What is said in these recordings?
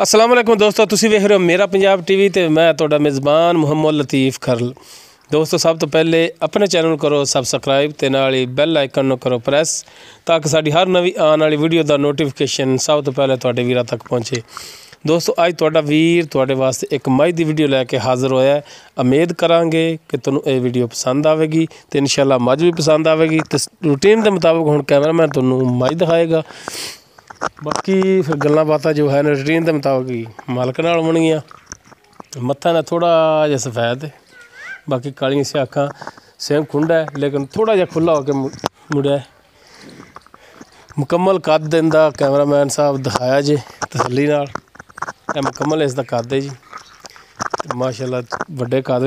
अस्सलाम वालेकुम दोस्तों, तुसी वेख रहे हो मेरा पंजाब टीवी ते मैं तुहाडा मेज़बान मुहम्मद लतीफ़ खरल। दोस्तों सब तो पहले अपने चैनल करो सबसक्राइब ते नाल ही बैल आइकन नूं करो प्रेस ताकि साडी हर नवी आने वाली वीडियो दा नोटिफिकेशन सब तो पहले तुहाडे वीरां तक पहुँचे। दोस्तों अज तुहाडा वीर तुहाडे वास्ते एक मज दी वीडियो लैके हाज़र होया है। उम्मीद करांगे कि तुहानूं ये वीडियो पसंद आवेगी ते इंशाअल्लाह मज भी पसंद आवेगी। ते रूटीन के मुताबिक हुण कैमरामैन तुहानूं मज दिखाएगा, बाकी फिर गल्लां बातां जो है रूटीन के मुताबिक मालक नाल होणगियां। मत्था ने थोड़ा जिहा सफेद है, बाकी कालियां स्याखां, सिंह खुंडा है लेकिन थोड़ा जिहा खुला होकर मुड़िया है। मुकम्मल कद दिंदा कैमरामैन साहब दिखाया जे तसल्ली नाल, मुकम्मल इसका कद है जी। माशाअल्लाह वड्डे कद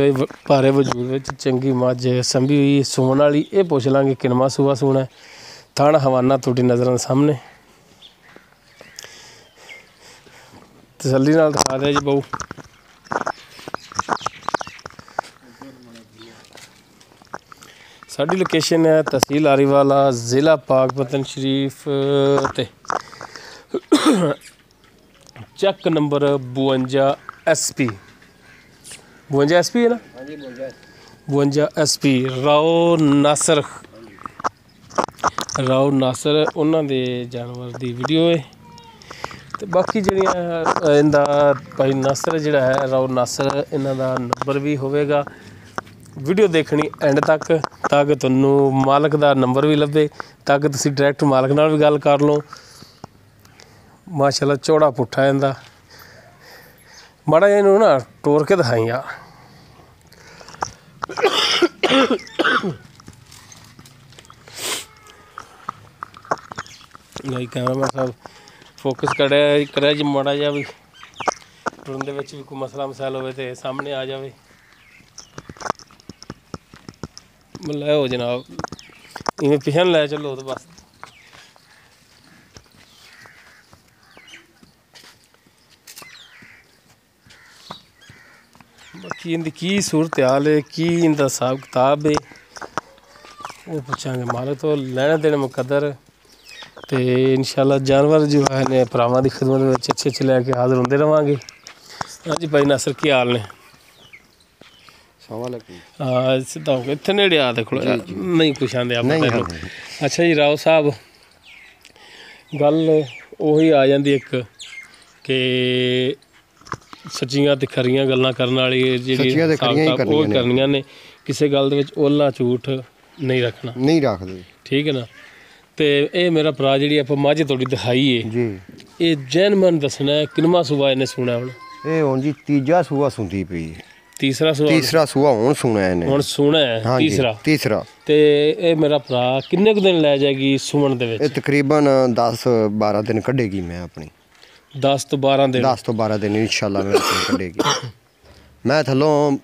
भारे वजूद विच चंगी मझ संभी हुई सूण वाली। ये पुछ लांगे किनवा सूआ सूना है। थण हवाना तुहाडी नज़रां सामने तसल्ली नाल दिखा दिया जी बहु। साडी लोकेशन है तहसील आरीवाला, ज़िला पाकपतन शरीफ ते चक नंबर 52 SP 52 SP है ना, 52 SP राव नासर उन्होंने दे जानवर की वीडियो है। तो बाकी जड़ियाँ इंदा भाई नासर जिहड़ा है राव नासर, इन्हां दा नंबर भी होवेगा। वीडियो देखनी एंड तक ताकि तुहानू मालक का नंबर भी लभे, ताकि तुसीं डायरैक्ट मालक नाल भी गल कर लो। माशाअल्लाह चौड़ा पुट्ठा है इंदा, माड़ा जिहा इहनूं ना टोर के दिखाई यार। भाई कैमरामैन साहब फोकस करे जी माड़ा जिहा भी टुरन दे विच भी कोई मसला मसाइल होवे ते सामने आ जावे। लै हो जनाब, इवें पिछे लै चलो तो बस। बाकी इंदी की सूरत हाल है, की इंदा हिसाब किताब है, वो पुछांगे मालक तो। लैने देने मुकद्दर तो इंशाअल्लाह जानवर जो है ने भरावां दी खिदमत में अच्छे लैके हाज़र होंदे रहांगे। हाँ जी भाई नासर की हाल ने? हाँ सीधा हो गया इतने नेड़े आ देखो नहीं कुछ आंदे आप। अच्छा जी राव साहब, गल उही आ जाती एक कि सच्चियां ते खरियां गल्लां करने वाली जिहड़ी करनियां ने, किसी गल दे विच ओला झूठ नहीं रखना, नहीं रखदे, ठीक है ना। तो ये मेरा भरा जी आप मझ थोड़ी दिखाई है, ये जैनमन दसना है किनवा सूआ इन्हें सुना हुण? ये हुण जी तीजा सूआ सुनदी पई है। तीसरा सूआ हुण सुना है इन्हें, हुण सुना है तीसरा। ते ये मेरा भरा किन्ने क दिन लै जाएगी सुमन दे विच? तकरीबन 10-12 दिन कड्ढेगी मैं अपनी। 10 तो 12 दिन इंशाअल्लाह मैं अपनी कड्ढेगी। मैं थल्लों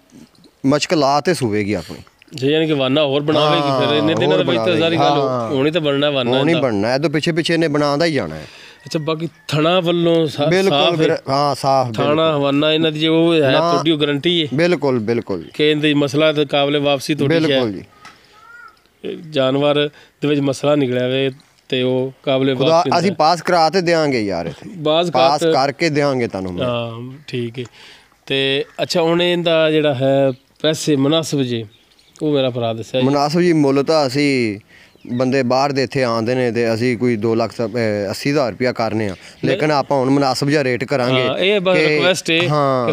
मशक ला ते सूवेगी अपनी जी, यानी कि वाना होर बनावेगी फिर इन्ने दिनां दे विच ते सारी गल होनी ते बनना वाना होनी बनना है। तो पिछे इन्हें बनांदा ही जाना है। अच्छा बाकी थणा वल्लों बिल्कुल हाँ साफ थाना हवाना इन्हां दी जो है तुहाडी गारंटी है? बिल्कुल कि इंदे मसला ते काबले वापसी तुहाडी है? बिल्कुल जी। जानवर दे विच मसला निकलिया वे ते ओ काबले वापसी असीं पास करा ते देंगे यार, इत्थे पास करके देंगे तुहानूं। हाँ ठीक है। ते अच्छा हुण इंदा जिहड़ा है पैसे मुनासिब जी वो मेरा भरा दस्सिया मुनासिब जी। मुੱਲ ਤਾਂ ਅਸੀਂ ਬੰਦੇ ਬਾਹਰ ਦੇ ਇੱਥੇ ਆਉਂਦੇ ਨੇ ਤੇ ਅਸੀਂ ਕੋਈ 2,80,000 रुपया करने ਆ, ਲੇਕਿਨ ਆਪਾਂ ਹੁਣ ਮੁਨਾਸਿਬ ਜਿਹਾ ਰੇਟ ਕਰਾਂਗੇ। ਇਹ ਰਿਕੁਐਸਟ ਹੈ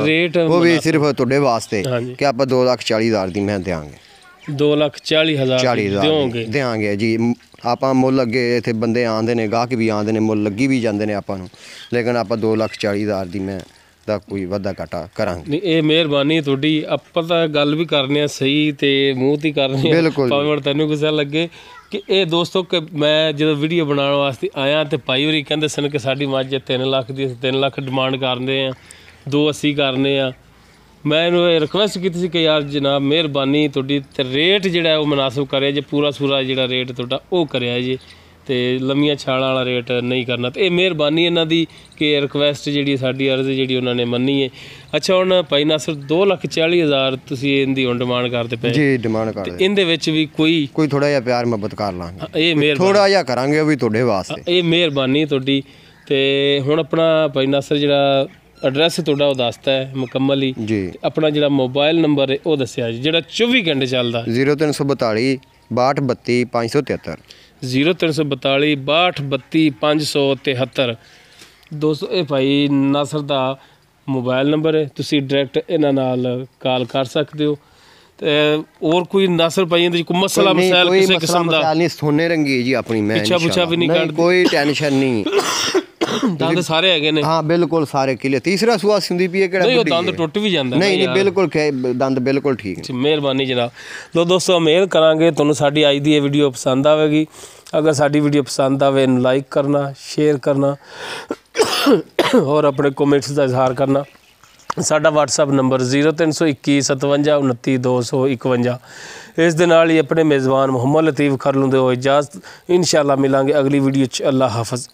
ਰੇਟ ਉਹ ਵੀ ਸਿਰਫ ਤੁਹਾਡੇ ਵਾਸਤੇ ਕਿ ਆਪਾਂ 2,40,000 ਦੀ ਮੈਂ ਦੇਵਾਂਗੇ। 2,40,000 ਦੇਵਾਂਗੇ ਜੀ। ਆਪਾਂ ਮੁੱਲ ਅੱਗੇ ਇੱਥੇ ਬੰਦੇ ਆਉਂਦੇ ਨੇ, ਗਾਹਕ ਵੀ ਆਉਂਦੇ ਨੇ, ਮੁੱਲ ਲੱਗੀ ਵੀ ਜਾਂਦੇ ਨੇ ਆਪਾਂ ਨੂੰ, ਲੇਕਿਨ ਆਪਾਂ 2,40,000 ਦੀ ਮੈਂ ਦਾ कोई वादा घाटा करांगे। नहीं ये मेहरबानी थोड़ी, ਆਪਾਂ ਤਾਂ ਗੱਲ ਵੀ ਕਰਨੇ ਆ ਸਹੀ ਤੇ ਮੂੰਹ ਤੇ ਕਰਨੇ ਆ, ਭਾਵੇਂ ਤੈਨੂੰ ਗੁੱਸਾ ਲੱਗੇ ਕਿ ਇਹ ਦੋਸਤੋ ਕਿ ਮੈਂ ਜਦੋਂ ਵੀਡੀਓ ਬਣਾਉਣ ਵਾਸਤੇ ਆਇਆ ਤੇ ਭਾਈ ਹੋਰੀ ਕਹਿੰਦੇ ਸਨ ਕਿ ਸਾਡੀ ਮੱਝ 3 ਲੱਖ ਦੀ 3 ਲੱਖ ਡਿਮਾਂਡ ਕਰਦੇ ਆ, 280 ਕਰਨੇ ਆ। ਮੈਂ ਇਹਨੂੰ ਰਿਕੁਐਸਟ ਕੀਤੀ ਸੀ ਕਿ ਯਾਰ ਜਨਾਬ ਮਿਹਰਬਾਨੀ ਤੁਹਾਡੀ ਤੇ ਰੇਟ ਜਿਹੜਾ ਉਹ ਮੁਨਾਸਿਬ ਕਰਿਆ ਜੇ, ਪੂਰਾ ਸੂਰਾ ਜਿਹੜਾ ਰੇਟ ਤੁਹਾਡਾ ਉਹ ਕਰਿਆ ਜੇ ਤੇ ਲੰਮੀਆਂ ਛਾਲਾਂ ਵਾਲਾ ਰੇਟ ਨਹੀਂ ਕਰਨਾ। ਤੇ ਇਹ ਮਿਹਰਬਾਨੀ ਇਹਨਾਂ ਦੀ ਕਿ ਰਿਕੁਐਸਟ ਜਿਹੜੀ ਸਾਡੀ ਅਰਜ਼ ਜਿਹੜੀ ਉਹਨਾਂ ਨੇ ਮੰਨੀ ਹੈ। ਅੱਛਾ ਹੁਣ ਭਾਈ ਨਾਸਰ 2,40,000 ਤੁਸੀਂ ਇਹਦੀ ਹੁਣ ਡਿਮਾਂਡ ਕਰਦੇ ਪਏ ਜੀ? ਡਿਮਾਂਡ ਕਰਦੇ। ਇਹਦੇ ਵਿੱਚ ਵੀ ਕੋਈ ਥੋੜਾ ਜਿਹਾ ਪਿਆਰ ਮੁਹੱਬਤ ਕਰ ਲਾਂਗੇ, ਇਹ ਮਿਹਰਬਾਨੀ ਥੋੜਾ ਜਿਹਾ ਕਰਾਂਗੇ ਉਹ ਵੀ ਤੁਹਾਡੇ ਵਾਸਤੇ, ਇਹ ਮਿਹਰਬਾਨੀ ਤੁਹਾਡੀ। ਤੇ ਹੁਣ ਆਪਣਾ ਭਾਈ ਨਾਸਰ ਜਿਹੜਾ ਐਡਰੈਸ ਤੁਹਾਡਾ ਉਹ ਦੱਸਤਾ ਹੈ ਮੁਕੰਮਲ ਹੀ ਜੀ। ਆਪਣਾ ਜਿਹੜਾ ਮੋਬਾਈਲ ਨੰਬਰ ਹੈ ਉਹ ਦੱਸਿਆ ਜੀ, ਜਿਹੜਾ 24 ਘੰਟੇ ਚੱਲਦਾ। 0342 6232 573 0342 6232 573। ਦੋਸਤੋ ਇਹ ਭਾਈ ਨਾਸਰ ਦਾ ਮੋਬਾਈਲ ਨੰਬਰ ਹੈ, ਤੁਸੀਂ ਡਾਇਰੈਕਟ ਇਹਨਾਂ ਨਾਲ ਕਾਲ ਕਰ ਸਕਦੇ ਹੋ। ਤੇ ਹੋਰ ਕੋਈ ਨਾਸਰ ਭਾਈ ਇਹਦੇ ਕੋਈ ਮਸਲਾ ਮਸਾਇਲ ਕਿਸੇ ਕਿਸਮ ਦਾ ਨਹੀਂ, ਸੋਨੇ ਰੰਗੀ ਜੀ ਆਪਣੀ ਮੈਂ ਪਿੱਛਾ ਪੁੱਛਾ ਵੀ ਨਹੀਂ ਕੱਢਦੀ, ਕੋਈ ਟੈਨਸ਼ਨ ਨਹੀਂ। ਦੰਦ ਸਾਰੇ ਹੈਗੇ ਨੇ? ਹਾਂ ਬਿਲਕੁਲ ਸਾਰੇ ਕਿਲੇ। ਤੀਸਰਾ ਸੂਆ ਸਿੰਦੀ ਪਈ ਹੈ ਕਿਹੜਾ? ਨਹੀਂ ਉਹ ਦੰਦ ਟੁੱਟ ਵੀ ਜਾਂਦਾ? ਨਹੀਂ ਬਿਲਕੁਲ ਦੰਦ ਬਿਲਕੁਲ ਠੀਕ। ਮਿਹਰਬਾਨੀ ਜਨਾਬ। ਲੋ ਦੋਸਤੋ ਉਮੀਦ ਕਰਾਂਗੇ ਤੁਹਾਨੂੰ ਸਾਡੀ ਅੱਜ ਦੀ ਇਹ ਵੀਡੀਓ ਪਸੰਦ ਆਵੇਗੀ। ਅਗਰ ਸਾਡੀ ਵੀਡੀਓ ਪਸੰਦ ਆਵੇ ਲਾਈਕ ਕਰਨਾ, ਸ਼ੇਅਰ ਕਰਨਾ ਔਰ ਆਪਣੇ ਕਮੈਂਟਸ ਦਾ ਇਜ਼ਹਾਰ ਕਰਨਾ। ਸਾਡਾ WhatsApp ਨੰਬਰ 0321 57 29 251। ਇਸ ਦੇ ਨਾਲ ਹੀ ਆਪਣੇ ਮੇਜ਼ਬਾਨ ਮੁਹੰਮਦ ਲਤੀਫ ਖਰਲੂ ਦੇ ਇਜਾਜ਼ਤ। ਇੰਸ਼ਾਅੱਲਾ ਮਿਲਾਂਗੇ ਅਗਲੀ ਵੀਡੀਓ 'ਚ। ਅੱਲਾ ਹਾਫਿਜ਼।